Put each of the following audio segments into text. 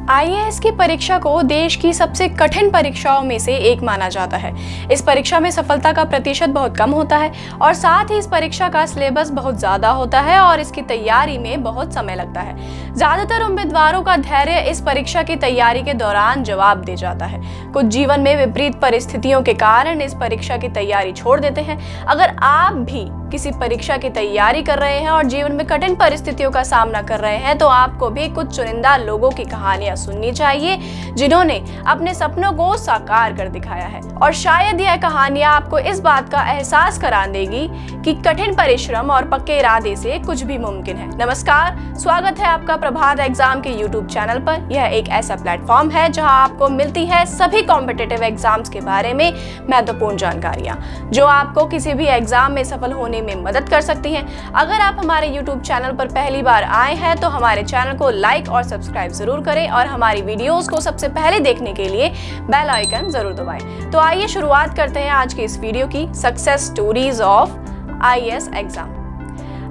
IAS की परीक्षा को देश की सबसे कठिन परीक्षाओं में से एक माना जाता है। इस परीक्षा में सफलता का प्रतिशत बहुत कम होता है और साथ ही इस परीक्षा का सिलेबस बहुत ज़्यादा होता है और इसकी तैयारी में बहुत समय लगता है। ज़्यादातर उम्मीदवारों का धैर्य इस परीक्षा की तैयारी के दौरान जवाब दे जाता है। कुछ जीवन में विपरीत परिस्थितियों के कारण इस परीक्षा की तैयारी छोड़ देते हैं। अगर आप भी किसी परीक्षा की तैयारी कर रहे हैं और जीवन में कठिन परिस्थितियों का सामना कर रहे हैं तो आपको भी कुछ चुनिंदा लोगों की कहानियां सुननी चाहिए जिन्होंने अपने सपनों को साकार कर दिखाया है। और शायद यह कहानियां आपको इस बात का एहसास करा देगी कि कठिन परिश्रम और पक्के इरादे से कुछ भी मुमकिन है। नमस्कार, स्वागत है आपका प्रभात एग्जाम के यूट्यूब चैनल पर। यह एक ऐसा प्लेटफॉर्म है जहां आपको मिलती है सभी कॉम्पिटिटिव एग्जाम्स के बारे में महत्वपूर्ण जानकारियां जो आपको किसी भी एग्जाम में सफल होने में मदद कर सकती हैं। अगर आप हमारे YouTube चैनल पर पहली बार आए हैं तो हमारे चैनल को लाइक और सब्सक्राइब जरूर करें और हमारी वीडियोस को सबसे पहले देखने के लिए बेल आइकन जरूर दबाएं। तो आइए शुरुआत करते हैं आज की इस वीडियो की success stories of IAS exam.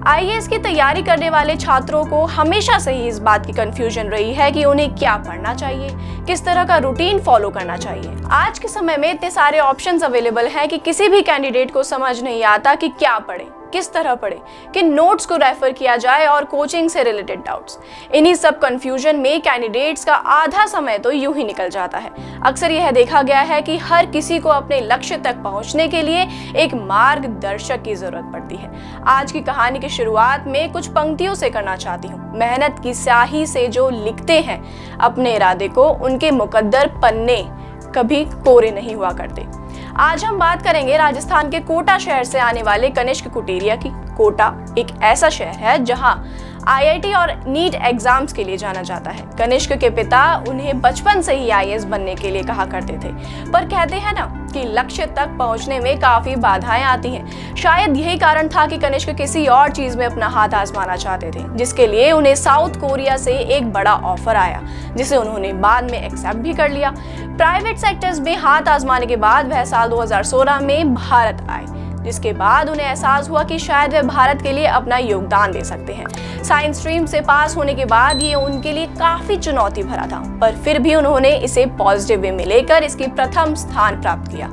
IAS की तैयारी करने वाले छात्रों को हमेशा से ही इस बात की कंफ्यूजन रही है कि उन्हें क्या पढ़ना चाहिए, किस तरह का रूटीन फॉलो करना चाहिए। आज के समय में इतने सारे ऑप्शंस अवेलेबल हैं कि किसी भी कैंडिडेट को समझ नहीं आता कि क्या पढ़े, किस तरह पढ़े, किन नोट्स को रेफर किया जाए और कोचिंग से रिलेटेड डाउट्स। इन्हीं सब कंफ्यूजन में कैंडिडेट्स का आधा समय तो यूं ही निकल जाता है। अक्सर यह देखा गया है कि हर किसी को अपने लक्ष्य तक पहुंचने के लिए एक मार्गदर्शक की जरूरत पड़ती है। आज की कहानी की शुरुआत में कुछ पंक्तियों से करना चाहती हूँ। मेहनत की स्याही से जो लिखते हैं अपने इरादे को, उनके मुकद्दर पन्ने कभी कोरे नहीं हुआ करते। आज हम बात करेंगे राजस्थान के कोटा शहर से आने वाले कनिष्क कुटेरिया की। कोटा एक ऐसा शहर है जहां आईआईटी और नीट एग्जाम्स के लिए जाना जाता है। कनिष्क के पिता उन्हें बचपन से ही आईएएस बनने के लिए कहा करते थे, पर कहते हैं ना कि लक्ष्य तक पहुंचने में काफी बाधाएं आती हैं। शायद यही कारण था कि कनिष्क किसी और चीज में अपना हाथ आजमाना चाहते थे, जिसके लिए उन्हें साउथ कोरिया से एक बड़ा ऑफर आया जिसे उन्होंने बाद में एक्सेप्ट भी कर लिया। प्राइवेट सेक्टर्स में हाथ आजमाने के बाद वह साल 2016 में भारत आए, जिसके बाद उन्हें एहसास हुआ कि शायद वे भारत के लिए अपना योगदान दे सकते हैं। साइंस स्ट्रीम से पास होने के बाद ये उनके लिए काफी चुनौती भरा था, पर फिर भी उन्होंने इसे पॉजिटिव वे में लेकर इसकी प्रथम स्थान प्राप्त किया।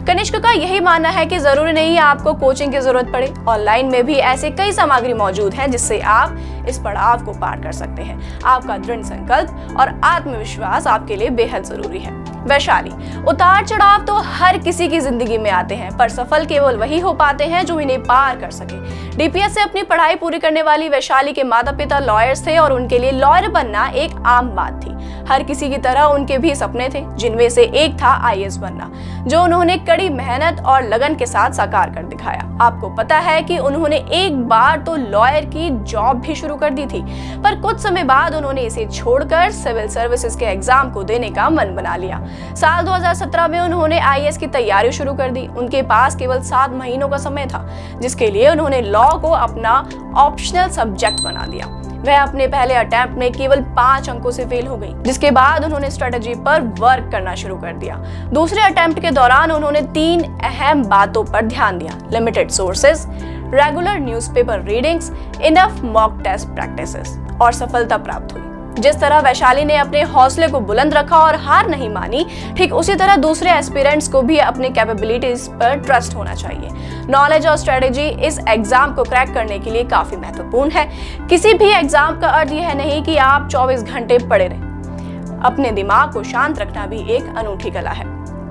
कनिष्क का यही मानना है कि जरूरी नहीं आपको कोचिंग की जरूरत पड़े, ऑनलाइन में भी ऐसे कई सामग्री मौजूद हैं जिससे आप इस पड़ाव को पार कर सकते हैं। आपका दृढ़ संकल्प और आत्मविश्वास आपके लिए बेहद जरूरी है। वैशाली, उतार चढ़ाव तो हर किसी की जिंदगी में आते हैं, पर सफल केवल वही हो पाते हैं जो इन्हें पार कर सके। डीपीएस से अपनी पढ़ाई पूरी करने वाली वैशाली के माता पिता लॉयर्स थे और उनके लिए लॉयर बनना एक आम बात थी। हर किसी की तरह उनके भी सपने थे, जिनमें से एक था आईएएस बनना, जो उन्होंने कड़ी मेहनत और लगन के साथ साकार कर दिखाया। आपको पता है कि उन्होंने एक बार तो लॉयर की जॉब भी शुरू कर दी थी, पर कुछ समय बाद उन्होंने इसे छोड़कर सिविल सर्विसेज के एग्जाम को देने का मन बना लिया। साल 2017 में उन्होंने आईएएस की तैयारी शुरू कर दी। उनके पास केवल 7 महीनों का समय था, जिसके लिए उन्होंने लॉ को अपना ऑप्शनल सब्जेक्ट बना दिया। वह अपने पहले अटेम्प्ट में केवल 5 अंकों से फेल हो गई, जिसके बाद उन्होंने स्ट्रेटजी पर वर्क करना शुरू कर दिया। दूसरे अटेम्प्ट के दौरान उन्होंने 3 अहम बातों पर ध्यान दिया: limited sources, regular newspaper readings, enough mock test practices, और सफलता प्राप्त हुई। जिस तरह वैशाली ने अपने हौसले को बुलंद रखा और हार नहीं मानी, ठीक उसी तरह दूसरे एस्पिरेंट्स को भी अपने कैपेबिलिटीज पर ट्रस्ट होना चाहिए। नॉलेज और स्ट्रेटेजी इस एग्जाम को क्रैक करने के लिए काफी महत्वपूर्ण है। किसी भी एग्जाम का अर्थ यह नहीं कि आप 24 घंटे पढ़े रहें। अपने दिमाग को शांत रखना भी एक अनूठी कला है।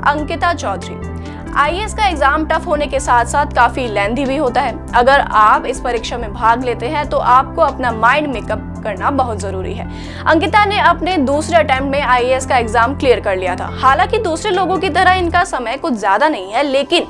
अंकिता चौधरी, आईएएस का एग्जाम टफ होने के साथ साथ काफी लेंथी भी होता है। अगर आप इस परीक्षा में भाग लेते हैं तो आपको अपना माइंड मेकअप करना बहुत जरूरी है। अंकिता ने अपने दूसरे अटेम्प्ट में आईएएस का एग्जाम क्लियर कर लिया था। हालांकि दूसरे लोगों की तरह इनका समय कुछ ज्यादा नहीं है, लेकिन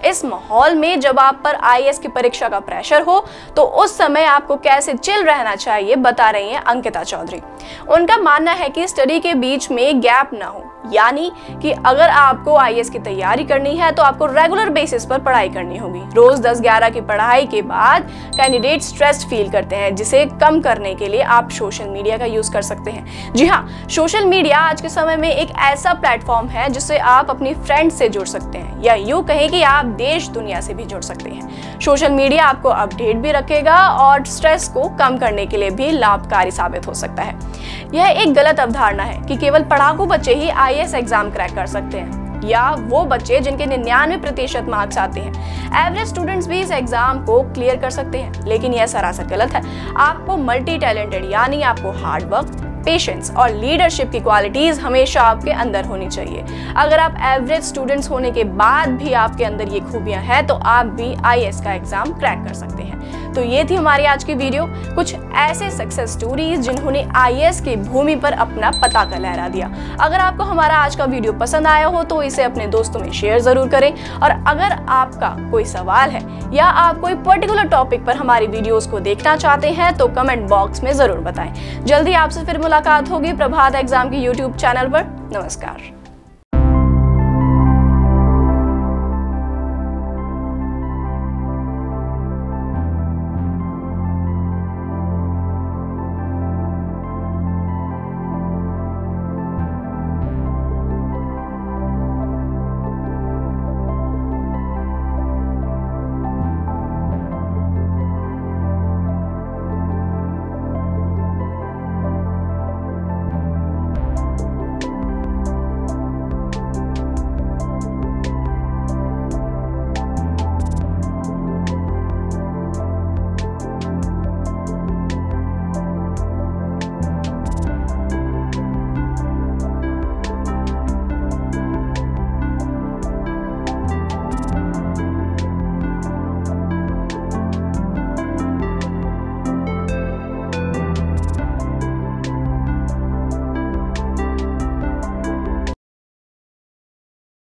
इस माहौल में जब आप पर आईएएस की परीक्षा का प्रेशर हो तो उस समय आपको कैसे चिल रहना चाहिए बता रही हैं अंकिता चौधरी। उनका मानना है कि स्टडी के बीच में गैप ना हो, यानी कि अगर आपको आईएएस की तैयारी करनी है तो आपको रेगुलर बेसिस पर पढ़ाई करनी होगी। रोज 10-11 की पढ़ाई के बाद कैंडिडेट स्ट्रेस्ड फील करते हैं, जिसे कम करने के लिए आप सोशल मीडिया का यूज कर सकते हैं। जी हाँ, सोशल मीडिया आज के समय में एक ऐसा प्लेटफॉर्म है जिससे आप अपनी फ्रेंड्स से जुड़ सकते हैं, या यूं कहें कि आप देश दुनिया से भी जुड़ सकते हैं। सोशल मीडिया आपको अपडेट भी रखेगा और स्ट्रेस को कम करने के लिए भी लाभकारी साबित हो सकता है। यह एक गलत अवधारणा है कि केवल पढ़ाकू बच्चे ही IAS एग्जाम क्रैक कर सकते हैं या वो बच्चे जिनके 99% मार्क्स आते हैं। एवरेज स्टूडेंट्स भी इस एग्जाम को क्लियर कर सकते हैं, लेकिन यह सरासर गलत है। आपको मल्टी टैलेंटेड यानी आपको हार्ड वर्क, पेशेंस और लीडरशिप की क्वालिटीज हमेशा आपके अंदर होनी चाहिए। अगर आप एवरेज स्टूडेंट्स होने के बाद भी आपके अंदर ये खूबियां हैं तो आप भी IAS का एग्जाम क्रैक कर सकते हैं। तो ये थी हमारी आज की वीडियो, कुछ ऐसे सक्सेस स्टोरीज जिन्होंने IAS की भूमि पर अपना पताका लहरा दिया। अगर आपको हमारा आज का वीडियो पसंद आया हो तो इसे अपने दोस्तों में शेयर जरूर करें, और अगर आपका कोई सवाल है या आप कोई पर्टिकुलर टॉपिक पर हमारी वीडियोस को देखना चाहते हैं तो कमेंट बॉक्स में जरूर बताएं। जल्दी आपसे फिर मुलाकात होगी प्रभात एग्जाम के YouTube चैनल पर। नमस्कार।